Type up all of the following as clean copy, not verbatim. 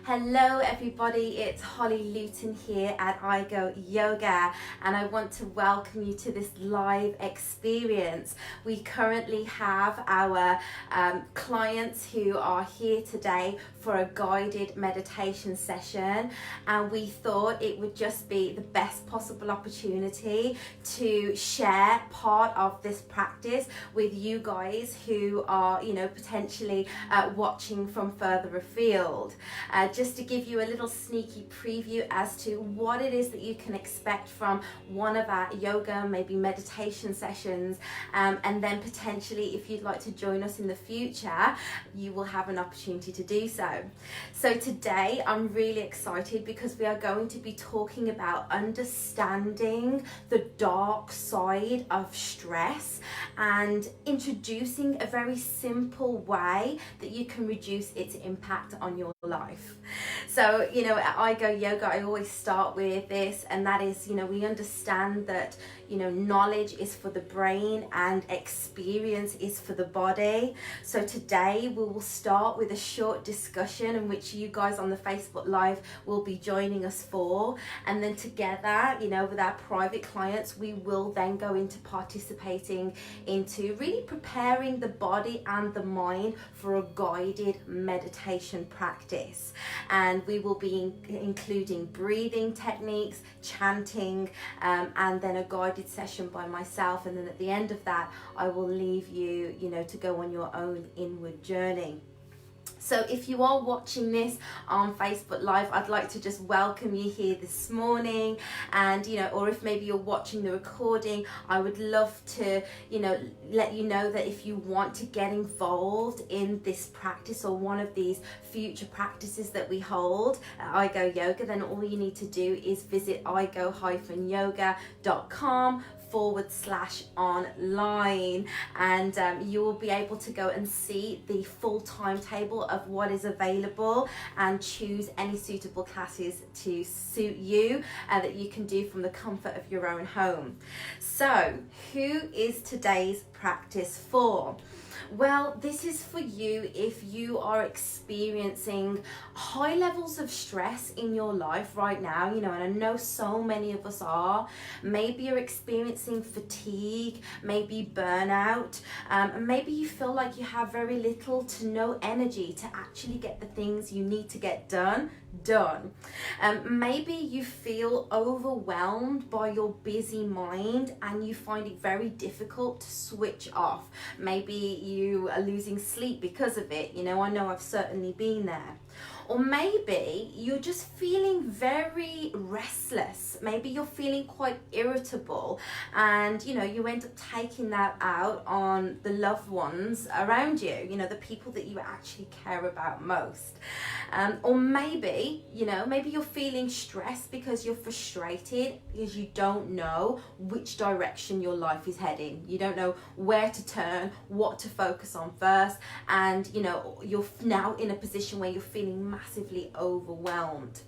Hello everybody, it's Holly Luton here at iGo Yoga, and I want to welcome you to this live experience. We currently have our clients who are here today for a guided meditation session, and we thought it would just be the best possible opportunity to share part of this practice with you guys who are, potentially watching from further afield. Just to give you a little sneaky preview as to what it is that you can expect from one of our yoga, maybe meditation sessions, and then potentially if you'd like to join us in the future, you will have an opportunity to do so. So today I'm really excited because we are going to be talking about understanding the dark side of stress and introducing a very simple way that you can reduce its impact on your life. So, at iGo Yoga, I always start with this, and that is, we understand that, knowledge is for the brain and experience is for the body. So today we will start with a short discussion in which you guys on the Facebook Live will be joining us for, and then together, with our private clients, we will then go into participating into really preparing the body and the mind for a guided meditation practice. And we will be including breathing techniques, chanting, and then a guided session by myself. And then at the end of that, I will leave you, to go on your own inward journey. So if you are watching this on Facebook Live, I'd like to just welcome you here this morning, and or if maybe you're watching the recording, I would love to let you know that if you want to get involved in this practice or one of these future practices that we hold at iGo Yoga, then all you need to do is visit igo-yoga.com/online, and you will be able to go and see the full timetable of what is available and choose any suitable classes to suit you that you can do from the comfort of your own home. So who is today's practice for? Well, this is for you if you are experiencing high levels of stress in your life right now, and I know so many of us are. Maybe you're experiencing fatigue, maybe burnout, and maybe you feel like you have very little to no energy to actually get the things you need to get done. Maybe you feel overwhelmed by your busy mind and you find it very difficult to switch off. Maybe you are losing sleep because of it. I know I've certainly been there. Or maybe you're just feeling very restless. Maybe you're feeling quite irritable, and you end up taking that out on the loved ones around you, the people that you actually care about most. Or maybe you're feeling stressed because you're frustrated because you don't know which direction your life is heading. You don't know where to turn, what to focus on first, and you're now in a position where you're feeling massively overwhelmed.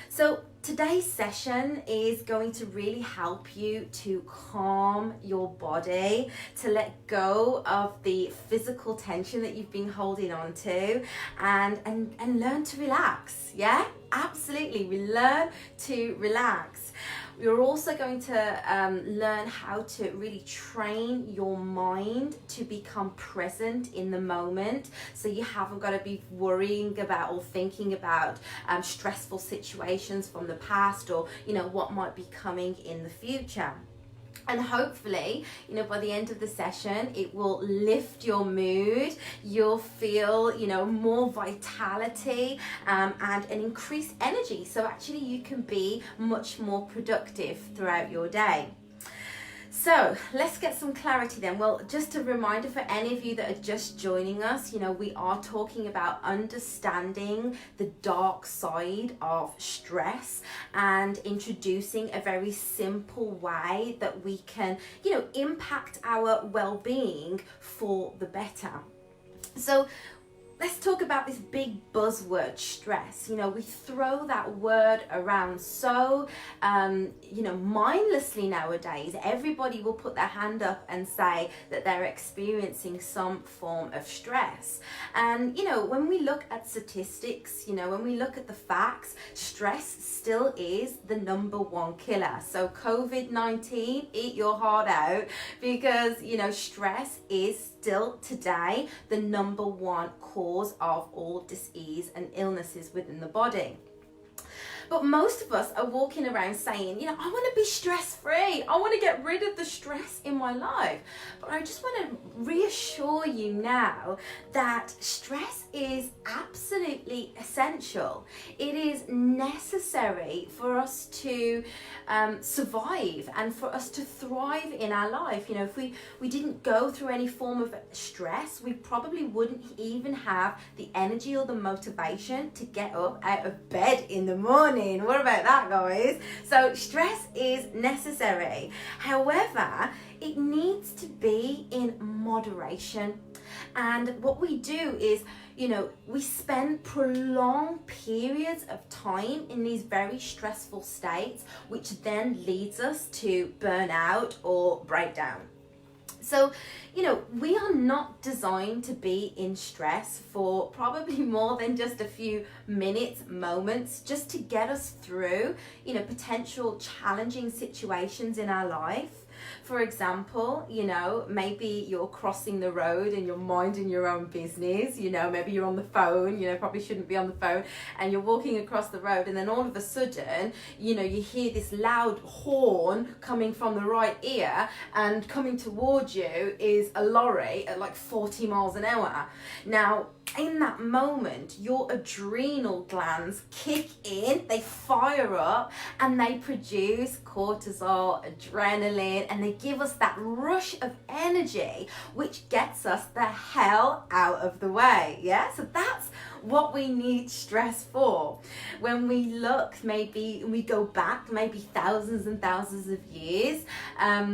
So today's session is going to really help you to calm your body, to let go of the physical tension that you've been holding on to, and learn to relax. Yeah, absolutely. We learn to relax. We're also going to learn how to really train your mind to become present in the moment, so you haven't got to be worrying about or thinking about stressful situations from the past or what might be coming in the future. And hopefully, by the end of the session, it will lift your mood. You'll feel, more vitality and an increased energy. So actually you can be much more productive throughout your day. So let's get some clarity then. Well, just a reminder for any of you that are just joining us, we are talking about understanding the dark side of stress and introducing a very simple way that we can, impact our well-being for the better. So let's talk about this big buzzword, stress. You know, we throw that word around so, mindlessly nowadays. Everybody will put their hand up and say that they're experiencing some form of stress. And, when we look at statistics, when we look at the facts, stress still is the number one killer. So COVID-19, eat your heart out, because, stress is still today the number one cause of all disease and illnesses within the body. But most of us are walking around saying, I want to be stress-free. I want to get rid of the stress in my life. But I just want to reassure you now that stress is absolutely essential. It is necessary for us to survive and for us to thrive in our life. If we didn't go through any form of stress, we probably wouldn't even have the energy or the motivation to get up out of bed in the morning. What about that, guys? So stress is necessary. However, it needs to be in moderation. And what we do is, we spend prolonged periods of time in these very stressful states, which then leads us to burnout or breakdown. So, we are not designed to be in stress for probably more than just a few minutes, moments, just to get us through, potential challenging situations in our life. For example, maybe you're crossing the road and you're minding your own business, maybe you're on the phone, probably shouldn't be on the phone, and you're walking across the road, and then all of a sudden, you hear this loud horn coming from the right ear, and coming towards you is a lorry at like 40 miles an hour. Now, in that moment, your adrenal glands kick in, they fire up, and they produce cortisol, adrenaline, and they give us that rush of energy, which gets us the hell out of the way. Yeah, so that's what we need stress for. When we look, maybe we go back maybe thousands and thousands of years,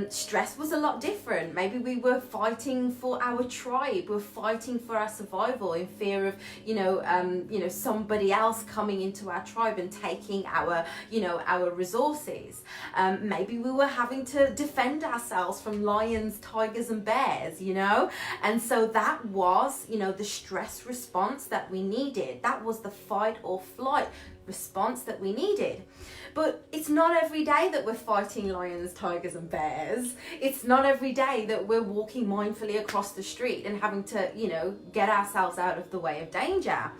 stress was a lot different. Maybe we were fighting for our tribe, we're fighting for our survival in fear of somebody else coming into our tribe and taking our resources. Maybe we were having to defend ourselves from lions, tigers and bears, and so that was the stress response that we needed. That was the fight or flight response that we needed. But it's not every day that we're fighting lions, tigers and bears. It's not every day that we're walking mindfully across the street and having to, get ourselves out of the way of danger.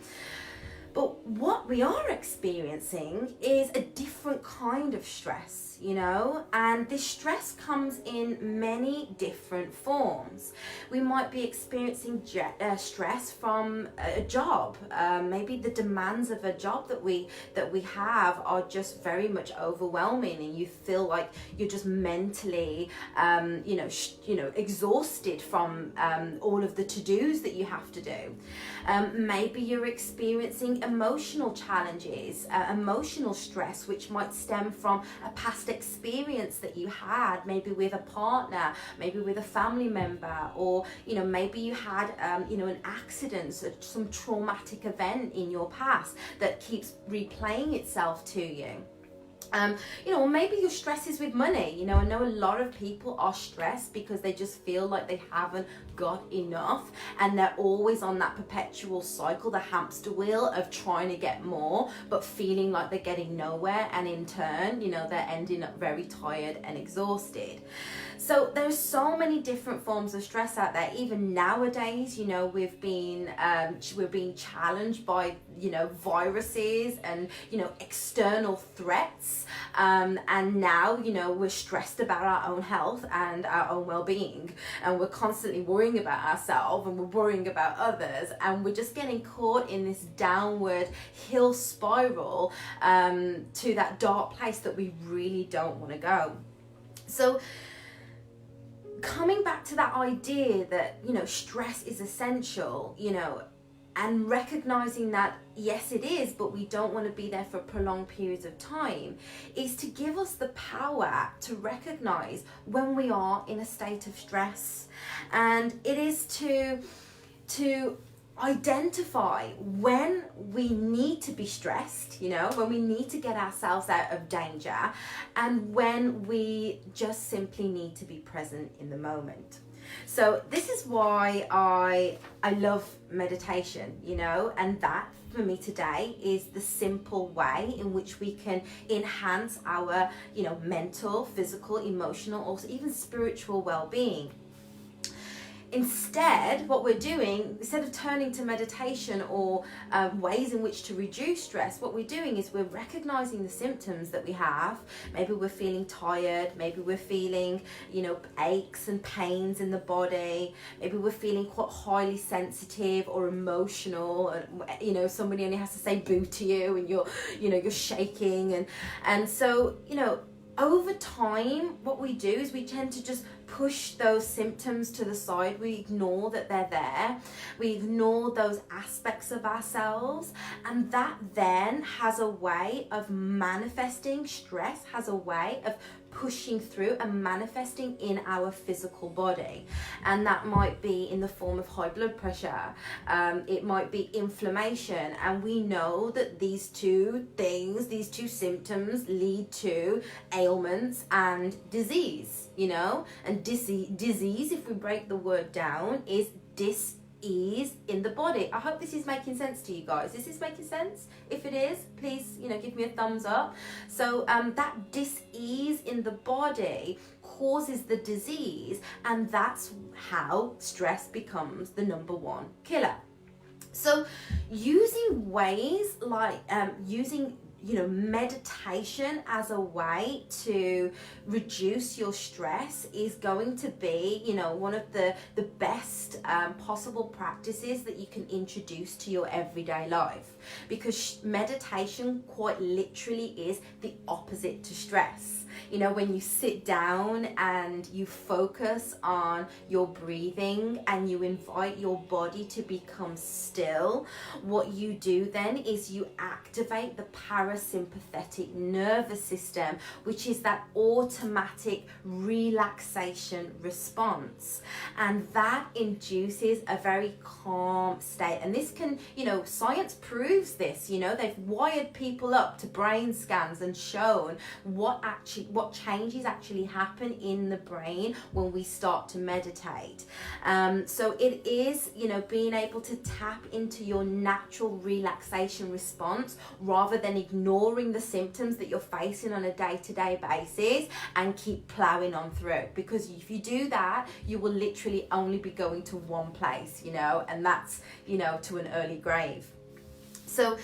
But what we are experiencing is a different kind of stress, and this stress comes in many different forms. We might be experiencing stress from a job. Maybe the demands of a job that we have are just very much overwhelming, and you feel like you're just mentally, exhausted from all of the to-dos that you have to do. Maybe you're experiencing emotional challenges, emotional stress, which might stem from a past experience that you had, maybe with a partner, maybe with a family member, or maybe you had an accident, some traumatic event in your past that keeps replaying itself to you. Or maybe your stress is with money. I know a lot of people are stressed because they just feel like they haven't got enough, and they're always on that perpetual cycle, the hamster wheel of trying to get more, but feeling like they're getting nowhere, and in turn, they're ending up very tired and exhausted. So there's so many different forms of stress out there. Even nowadays, we're being challenged by viruses and external threats, and now we're stressed about our own health and our own well-being, and we're constantly worrying about ourselves, and we're worrying about others, and we're just getting caught in this downward hill spiral to that dark place that we really don't want to go. So coming back to that idea that stress is essential, and recognizing that yes it is, but we don't want to be there for prolonged periods of time, is to give us the power to recognize when we are in a state of stress. And it is to identify when we need to be stressed, when we need to get ourselves out of danger, and when we just simply need to be present in the moment. So this is why I love meditation, and that for me today is the simple way in which we can enhance our, mental, physical, emotional, also even spiritual well-being. Instead, what we're doing, instead of turning to meditation or ways in which to reduce stress, what we're doing is we're recognizing the symptoms that we have. Maybe we're feeling tired, maybe we're feeling, aches and pains in the body, maybe we're feeling quite highly sensitive or emotional, somebody only has to say boo to you and you're shaking, and so, over time, what we do is we tend to just push those symptoms to the side. We ignore that they're there. We ignore those aspects of ourselves. And that then has a way of manifesting. Stress has a way of pushing through and manifesting in our physical body. And that might be in the form of high blood pressure. It might be inflammation. And we know that these two symptoms lead to ailments and disease, and disease, if we break the word down, is dis-ease in the body. I hope this is making sense to you guys. Is this making sense? If it is, please, give me a thumbs up. So that dis-ease in the body causes the disease, and that's how stress becomes the number one killer. So using ways like meditation as a way to reduce your stress is going to be, one of the best possible practices that you can introduce to your everyday life, because meditation quite literally is the opposite to stress. When you sit down and you focus on your breathing and you invite your body to become still, what you do then is you activate the parasympathetic nervous system, which is that automatic relaxation response. And that induces a very calm state. And this can, science proves this, they've wired people up to brain scans and shown what changes actually happen in the brain when we start to meditate. So it is, being able to tap into your natural relaxation response rather than ignoring the symptoms that you're facing on a day-to-day basis and keep plowing on through. Because if you do that, you will literally only be going to one place, and that's, to an early grave. So,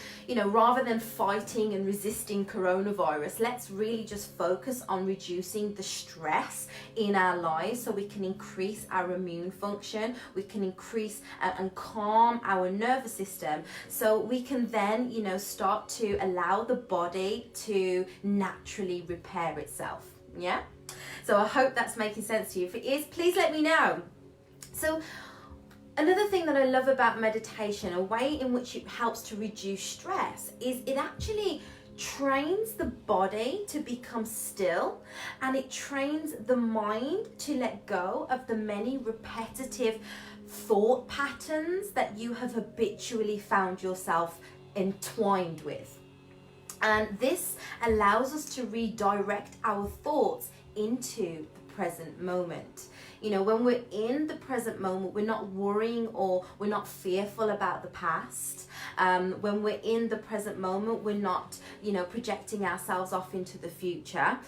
rather than fighting and resisting coronavirus, let's really just focus on reducing the stress in our lives so we can increase our immune function, we can increase and calm our nervous system, so we can then, start to allow the body to naturally repair itself. Yeah? So I hope that's making sense to you. If it is, please let me know. So, another thing that I love about meditation, a way in which it helps to reduce stress, is it actually trains the body to become still, and it trains the mind to let go of the many repetitive thought patterns that you have habitually found yourself entwined with. And this allows us to redirect our thoughts into the present moment. When we're in the present moment, we're not worrying or we're not fearful about the past. When we're in the present moment, we're not, projecting ourselves off into the future.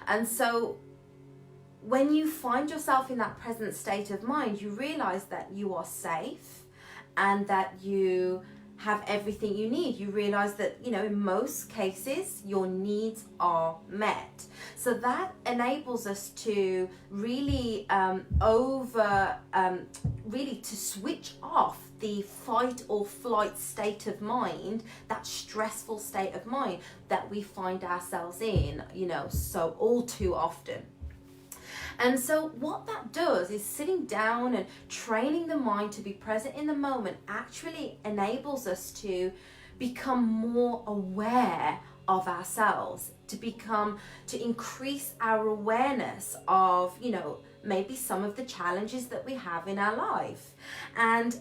And so when you find yourself in that present state of mind, you realize that you are safe and that you have everything you need. You realize that, in most cases, your needs are met. So that enables us to really to switch off the fight or flight state of mind, that stressful state of mind that we find ourselves in, so all too often. And so what that does is sitting down and training the mind to be present in the moment actually enables us to become more aware of ourselves, to increase our awareness of, maybe some of the challenges that we have in our life. And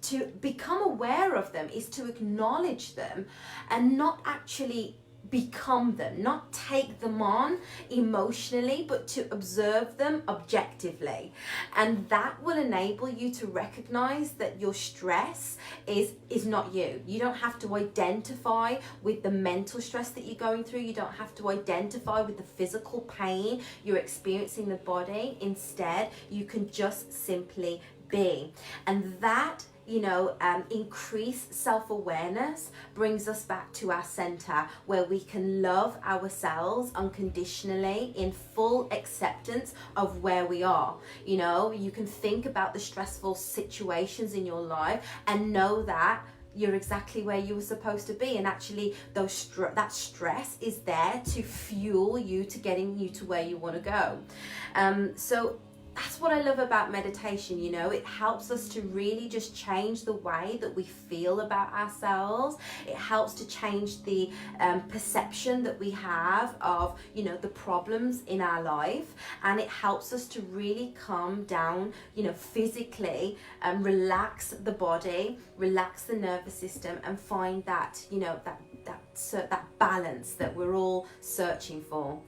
to become aware of them is to acknowledge them and not actually become them, not take them on emotionally, but to observe them objectively. And that will enable you to recognize that your stress is not you. You don't have to identify with the mental stress that you're going through. You don't have to identify with the physical pain you're experiencing in the body. Instead, you can just simply be. And that increased self-awareness brings us back to our center, where we can love ourselves unconditionally in full acceptance of where we are. You can think about the stressful situations in your life and know that you're exactly where you were supposed to be, and actually that stress is there to fuel you to getting you to where you want to go. So that's what I love about meditation. It helps us to really just change the way that we feel about ourselves. It helps to change the perception that we have of the problems in our life, and it helps us to really calm down physically, and relax the body, relax the nervous system, and find that that balance that we're all searching for.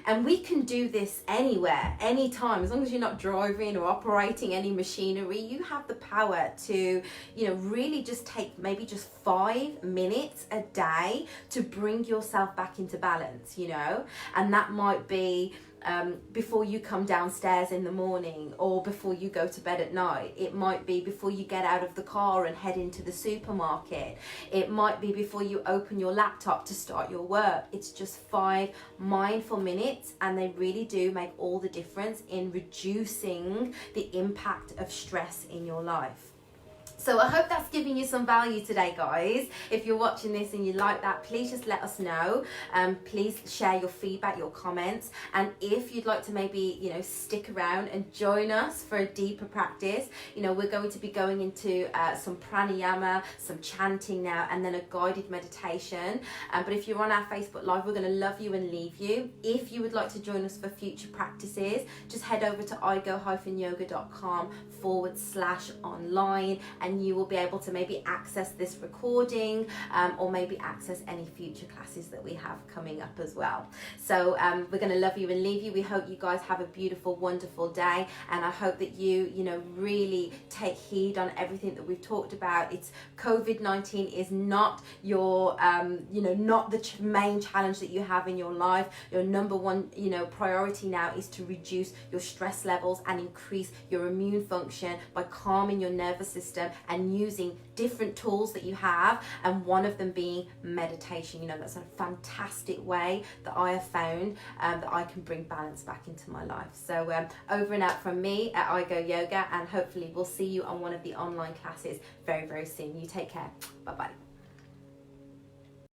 And we can do this anywhere, anytime, as long as you're not driving or operating any machinery. You have the power to really just take maybe just 5 minutes a day to bring yourself back into balance, and that might be before you come downstairs in the morning, or before you go to bed at night. It might be before you get out of the car and head into the supermarket. It might be before you open your laptop to start your work. It's just 5 mindful minutes, and they really do make all the difference in reducing the impact of stress in your life. So I hope that's giving you some value today, guys. If you're watching this and you like that, please just let us know. Please share your feedback, your comments. And if you'd like to maybe, stick around and join us for a deeper practice, we're going to be going into some pranayama, some chanting now, and then a guided meditation. But if you're on our Facebook Live, we're going to love you and leave you. If you would like to join us for future practices, just head over to igo-yoga.com/online, and you will be able to maybe access this recording, or maybe access any future classes that we have coming up as well. So we're going to love you and leave you. We hope you guys have a beautiful, wonderful day, and I hope that you really take heed on everything that we've talked about. It's COVID-19 is not your not the main challenge that you have in your life. Your number one priority now is to reduce your stress levels and increase your immune function by calming your nervous system and using different tools that you have, and one of them being meditation. That's a fantastic way that I have found that I can bring balance back into my life. So over and out from me at iGo Yoga, and hopefully we'll see you on one of the online classes very, very soon. You take care. Bye-bye.